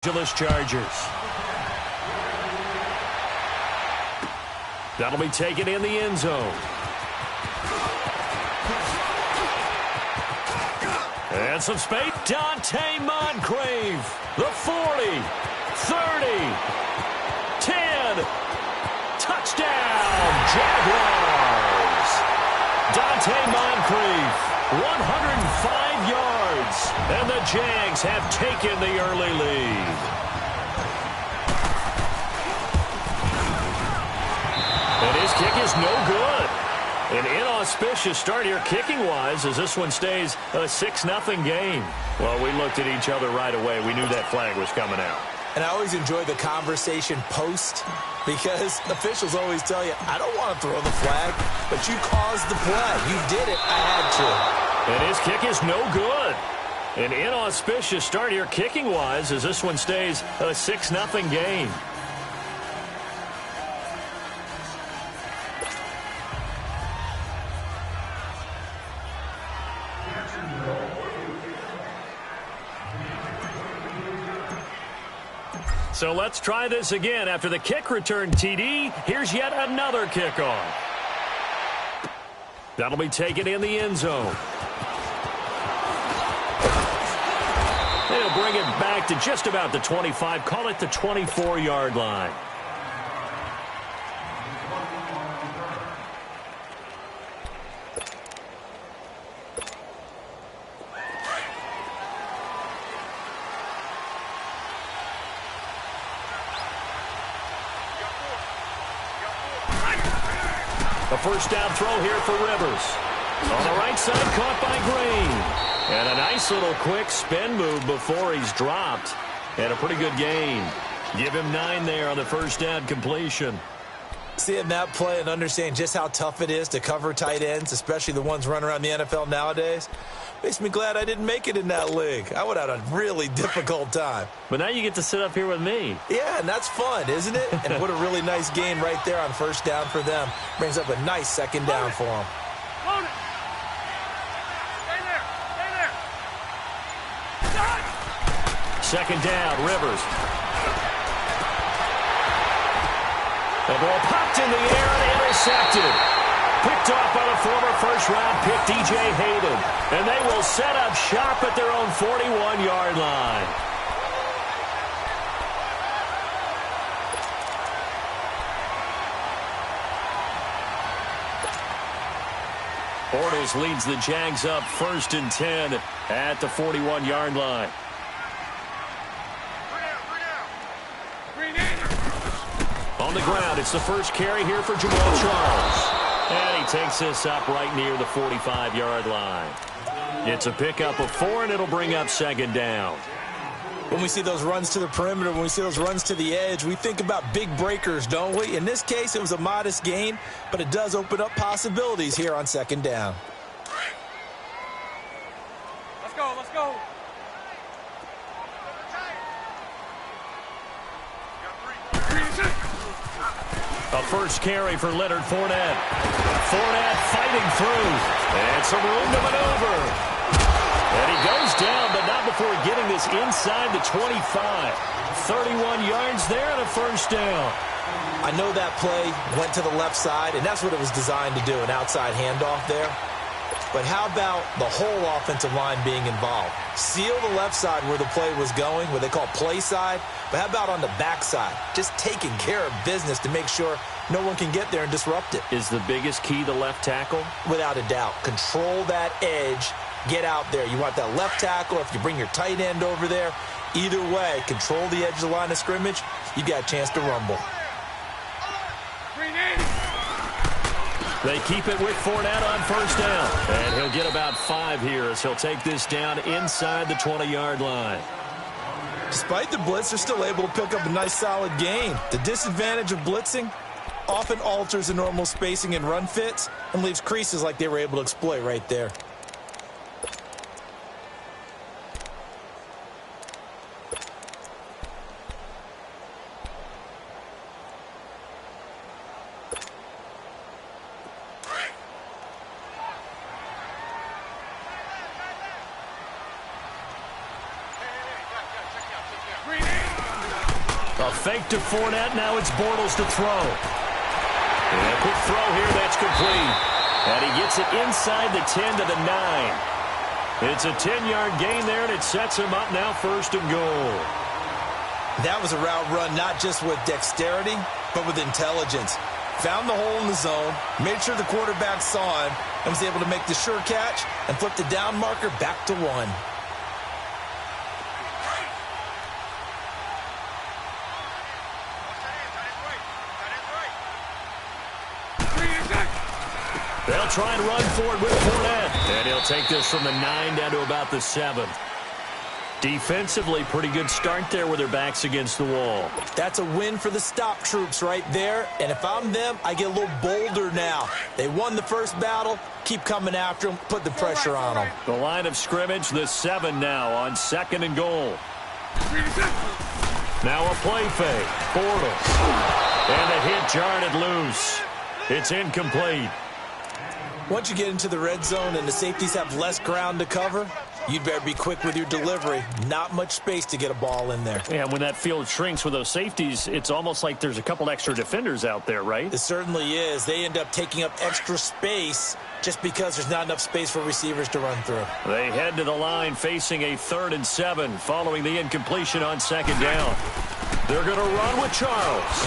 Angeles Chargers. That'll be taken in the end zone. And some space. Dante Moncrief. The 40. 30. 10. Touchdown, Jaguars. Dante Moncrief. 105 yards. And the Jags have taken the early lead. And his kick is no good. An inauspicious start here kicking-wise as this one stays a 6-0 game. Well, we looked at each other right away. We knew that flag was coming out. And I always enjoy the conversation post because officials always tell you, I don't want to throw the flag, but you caused the play. You did it. I had to. And his kick is no good. An inauspicious start here kicking-wise as this one stays a 6-0 game. So let's try this again. After the kick return TD, here's yet another kickoff. That'll be taken in the end zone. They'll bring it back to just about the 25. Call it the 24-yard line. A first down throw here for Rivers. On the right side, caught by Green. And a nice little quick spin move before he's dropped. And a pretty good gain. Give him 9 there on the first down completion. Seeing that play and understanding just how tough it is to cover tight ends, especially the ones running around the NFL nowadays, makes me glad I didn't make it in that league. I would have had a really difficult time. But now you get to sit up here with me. Yeah, and that's fun, isn't it? And what a really nice game right there on first down for them. Brings up a nice second down for them. Load it. Stay there. Stay there. Second down, Rivers. The ball popped in the air and intercepted. Picked off by the former first-round pick, D.J. Hayden. And they will set up shop at their own 41-yard line. Bortles leads the Jags up 1st and 10 at the 41-yard line. On the ground, it's the first carry here for Jamal Charles. And he takes this up right near the 45-yard line. It's a pickup of 4, and it'll bring up second down. When we see those runs to the perimeter, when we see those runs to the edge, we think about big breakers, don't we? In this case, it was a modest gain, but it does open up possibilities here on second down. Let's go. A first carry for Leonard Fournette. Fournette fighting through. And some room to maneuver. And he goes down, but not before getting this inside the 25. 31 yards there and a first down. I know that play went to the left side, and that's what it was designed to do, an outside handoff there. But how about the whole offensive line being involved? Seal the left side where the play was going, what they call play side. But how about on the back side? Just taking care of business to make sure no one can get there and disrupt it. Is the biggest key the left tackle? Without a doubt. Control that edge. Get out there. You want that left tackle. If you bring your tight end over there, either way, control the edge of the line of scrimmage. You got a chance to rumble. They keep it with Fournette on first down. And he'll get about 5 here as he'll take this down inside the 20-yard line. Despite the blitz, they're still able to pick up a nice solid gain. The disadvantage of blitzing often alters the normal spacing and run fits and leaves creases like they were able to exploit right there. A fake to Fournette. Now it's Bortles to throw. And a quick throw here. That's complete. And he gets it inside the 10 to the 9. It's a 10-yard gain there, and it sets him up now 1st and goal. That was a route run not just with dexterity, but with intelligence. Found the hole in the zone, made sure the quarterback saw him, and was able to make the sure catch and flip the down marker back to 1. They'll try and run for it with Fournette. And he'll take this from the 9 down to about the 7. Defensively, pretty good start there with their backs against the wall. That's a win for the stop troops right there. And if I'm them, I get a little bolder now. They won the first battle. Keep coming after them. Put the pressure on them. The line of scrimmage, the 7 now on 2nd and goal. Now a play fake. Bortles. And a hit jarred it loose. It's incomplete. Once you get into the red zone and the safeties have less ground to cover, you'd better be quick with your delivery. Not much space to get a ball in there. And when that field shrinks with those safeties, it's almost like there's a couple extra defenders out there, right? It certainly is. They end up taking up extra space just because there's not enough space for receivers to run through. They head to the line facing a 3rd and 7 following the incompletion on 2nd down. They're going to run with Charles.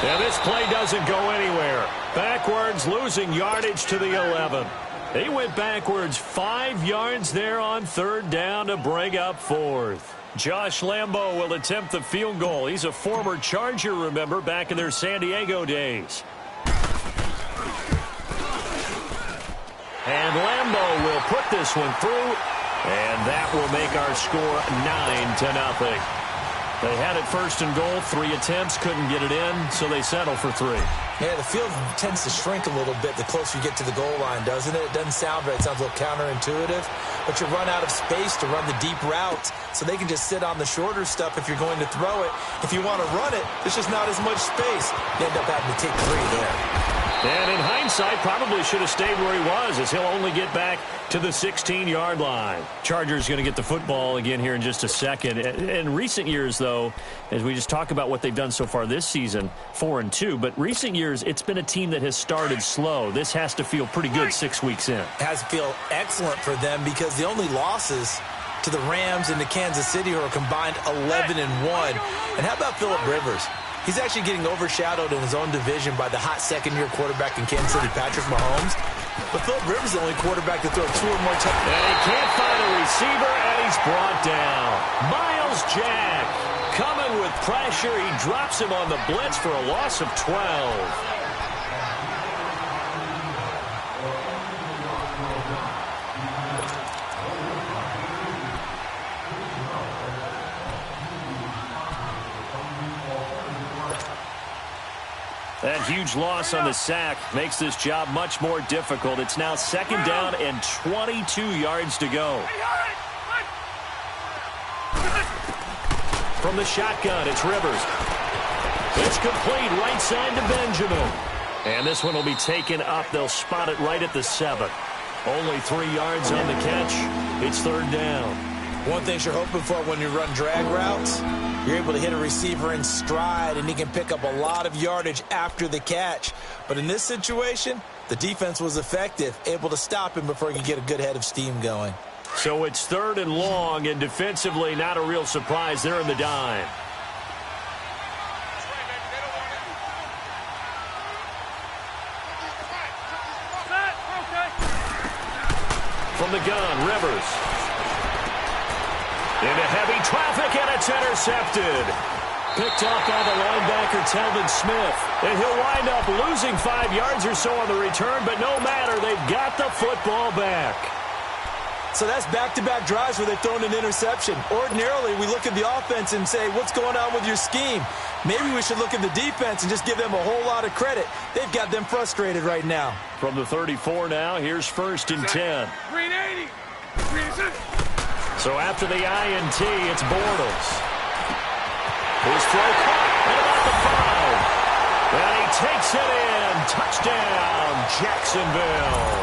And this play doesn't go anywhere. Backwards, losing yardage to the 11. They went backwards 5 yards there on 3rd down to bring up 4th. Josh Lambo will attempt the field goal. He's a former Charger, remember, back in their San Diego days. And Lambo will put this one through, and that will make our score 9-0. They had it 1st and goal, 3 attempts, couldn't get it in, so they settle for 3. Yeah, the field tends to shrink a little bit the closer you get to the goal line, doesn't it? It doesn't sound right. It sounds a little counterintuitive. But you run out of space to run the deep routes, so they can just sit on the shorter stuff if you're going to throw it. If you want to run it, there's just not as much space. You end up having to take 3 there. And in hindsight, probably should have stayed where he was, as he'll only get back to the 16-yard line. Chargers going to get the football again here in just a second. In recent years, though, as we just talk about what they've done so far this season, 4-2, but recent years, it's been a team that has started slow. This has to feel pretty good 6 weeks in. It has to feel excellent for them because the only losses to the Rams and to Kansas City are combined 11-1. And how about Phillip Rivers? He's actually getting overshadowed in his own division by the hot second-year quarterback in Kansas City, Patrick Mahomes. But Phillip Rivers is the only quarterback to throw 2 or more touchdowns. And he can't find a receiver, and he's brought down. Myles Jack coming with pressure. He drops him on the blitz for a loss of 12. That huge loss on the sack makes this job much more difficult. It's now 2nd down and 22 yards to go. From the shotgun, it's Rivers. It's complete right side to Benjamin. And this one will be taken up. They'll spot it right at the 7. Only 3 yards on the catch. It's 3rd down. One thing you're hoping for when you run drag routes, you're able to hit a receiver in stride, and he can pick up a lot of yardage after the catch. But in this situation, the defense was effective, able to stop him before he could get a good head of steam going. So it's 3rd and long, and defensively not a real surprise. They're in the dime. From the gun, Rivers. Into heavy traffic, and it's intercepted. Picked off by the linebacker, Telvin Smith. And he'll wind up losing 5 yards or so on the return, but no matter, they've got the football back. So that's back-to-back drives where they've thrown an interception. Ordinarily, we look at the offense and say, what's going on with your scheme? Maybe we should look at the defense and just give them a whole lot of credit. They've got them frustrated right now. From the 34 now, here's 1st and 10. Green 80. Green 60. So after the INT, it's Bortles. His throw caught at about the 5. And he takes it in. Touchdown, Jacksonville.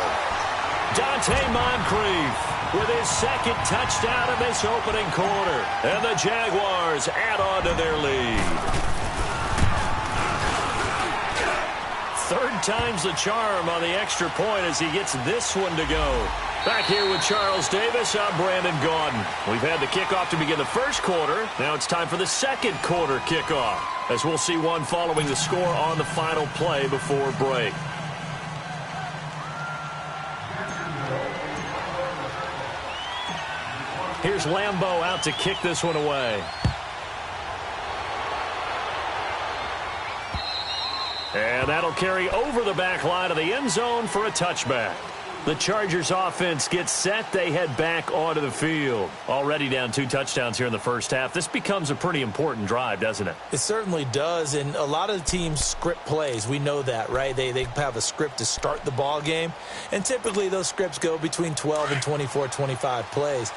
Dante Moncrief with his 2nd touchdown of this opening quarter. And the Jaguars add on to their lead. third time's the charm on the extra point as he gets this one to go. Back here with Charles Davis, I'm Brandon Gaudin. We've had the kickoff to begin the first quarter. Now it's time for the second quarter kickoff, as we'll see one following the score on the final play before break. Here's Lambeau out to kick this one away. And that'll carry over the back line of the end zone for a touchback. The Chargers offense gets set. They head back onto the field. Already down 2 touchdowns here in the first half. This becomes a pretty important drive, doesn't it? It certainly does, and a lot of the teams script plays. We know that, right? They have a script to start the ball game, and typically those scripts go between 12 and 24, 25 plays.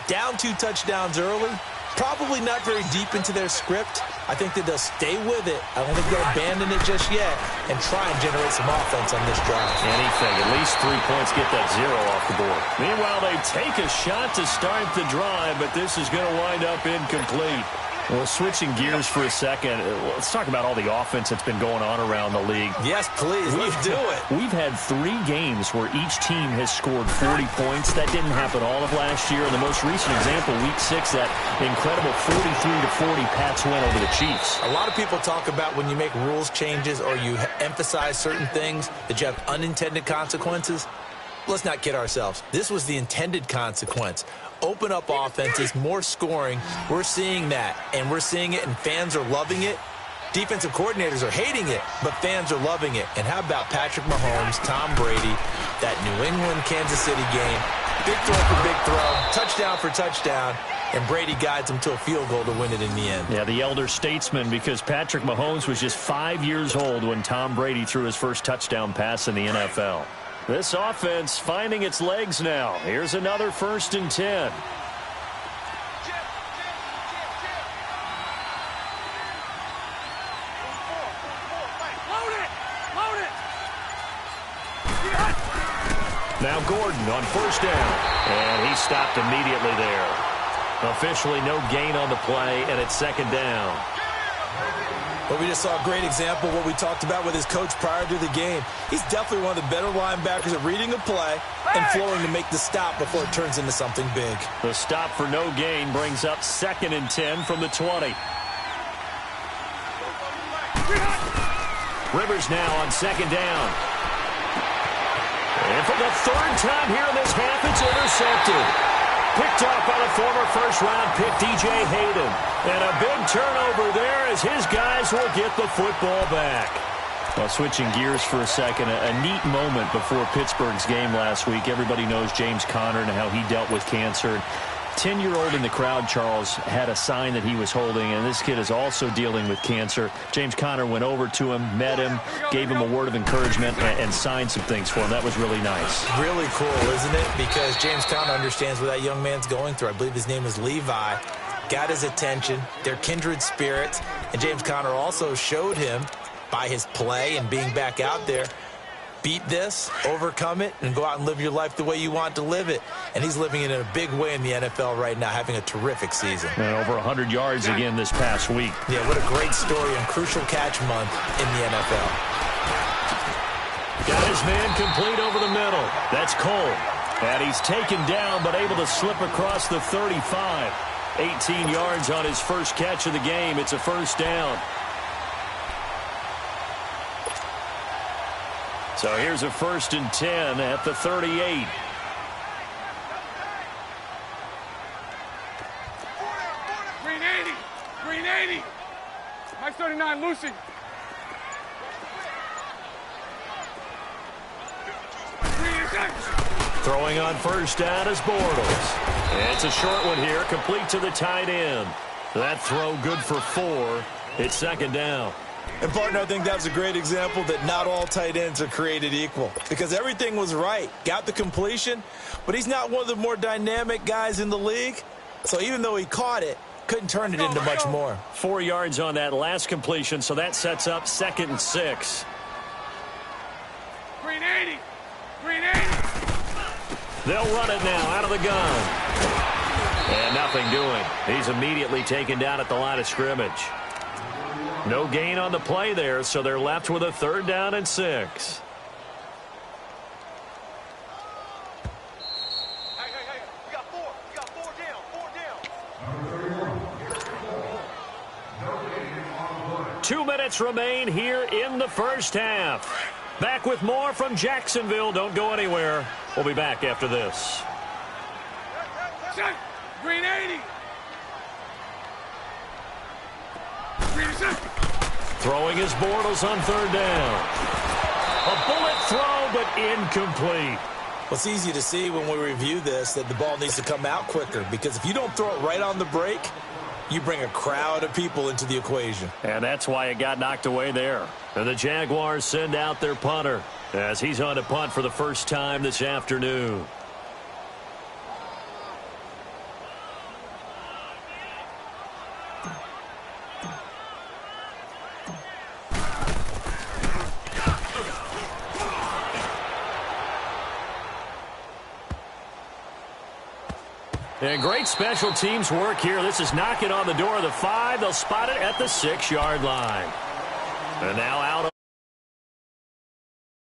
Down 2 touchdowns early, probably not very deep into their script. I think that they'll stay with it. I don't think they'll abandon it just yet and try and generate some offense on this drive. Anything. At least 3 points, get that 0 off the board. Meanwhile, they take a shot to start the drive, but this is going to wind up incomplete. Well, switching gears for a second, let's talk about all the offense that's been going on around the league. Yes, please. Let's do it. We've had 3 games where each team has scored 40 points. That didn't happen all of last year. In the most recent example, Week 6, that incredible 43-40 Pats win over the Chiefs. A lot of people talk about when you make rules changes or you emphasize certain things that you have unintended consequences. Let's not kid ourselves. This was the intended consequence. Open up offenses, more scoring. We're seeing that, and we're seeing it, and fans are loving it. Defensive coordinators are hating it, but fans are loving it. And how about Patrick Mahomes, Tom Brady, that New England-Kansas City game? Big throw for big throw, touchdown for touchdown, and Brady guides him to a field goal to win it in the end. Yeah, the elder statesman, because Patrick Mahomes was just 5 years old when Tom Brady threw his first touchdown pass in the NFL. This offense finding its legs now. Here's another 1st and 10. Now Gordon on 1st down. And he stopped immediately there. Officially no gain on the play, and it's 2nd down. But we just saw a great example of what we talked about with his coach prior to the game. He's definitely one of the better linebackers at reading a play and flowing to make the stop before it turns into something big. The stop for no gain brings up 2nd and 10 from the 20. Rivers now on 2nd down. And for the 3rd time here in this half, it's intercepted. Picked off by the former first-round pick, DJ Hayden. And a big turnover there as his guys will get the football back. Well, switching gears for a second, a neat moment before Pittsburgh's game last week. Everybody knows James Conner and how he dealt with cancer. 10-year-old in the crowd, Charles, had a sign that he was holding, and this kid is also dealing with cancer. James Conner went over to him, met him, gave him a word of encouragement, and signed some things for him. That was really nice. Really cool, isn't it? Because James Conner understands what that young man's going through. I believe his name is Levi. Got his attention. They're kindred spirits. And James Conner also showed him, by his play and being back out there, beat this, overcome it, and go out and live your life the way you want to live it. And he's living it in a big way in the NFL right now, having a terrific season. And over 100 yards again this past week. Yeah, what a great story and crucial catch month in the NFL. Got his man complete over the middle. That's Cole. And he's taken down, but able to slip across the 35. 18 yards on his first catch of the game. It's a 1st down. So here's a 1st and 10 at the 38. Green 80. Green 80. Mike 39, Lucy. Throwing on 1st down is Bortles. It's a short one here, complete to the tight end. That throw good for 4. It's 2nd down. And, partner, I think that was a great example that not all tight ends are created equal. Because everything was right. Got the completion, but he's not one of the more dynamic guys in the league. So even though he caught it, couldn't turn it into much more. 4 yards on that last completion, so that sets up 2nd and 6. Green 80. Green 80. They'll run it now out of the gun. And nothing doing. He's immediately taken down at the line of scrimmage. No gain on the play there, so they're left with a 3rd down and 6. Hey, we got 4. We got 4 down. 4 down. 2 minutes remain here in the first half. Back with more from Jacksonville. Don't go anywhere. We'll be back after this. Set. Green 80. Green 60. Throwing his Bortles on 3rd down. A bullet throw, but incomplete. Well, it's easy to see when we review this that the ball needs to come out quicker, because if you don't throw it right on the break, you bring a crowd of people into the equation. And that's why it got knocked away there. And the Jaguars send out their punter as he's on to punt for the first time this afternoon. And great special teams work here. This is knocking on the door of the 5. They'll spot it at the 6-yard line. And now out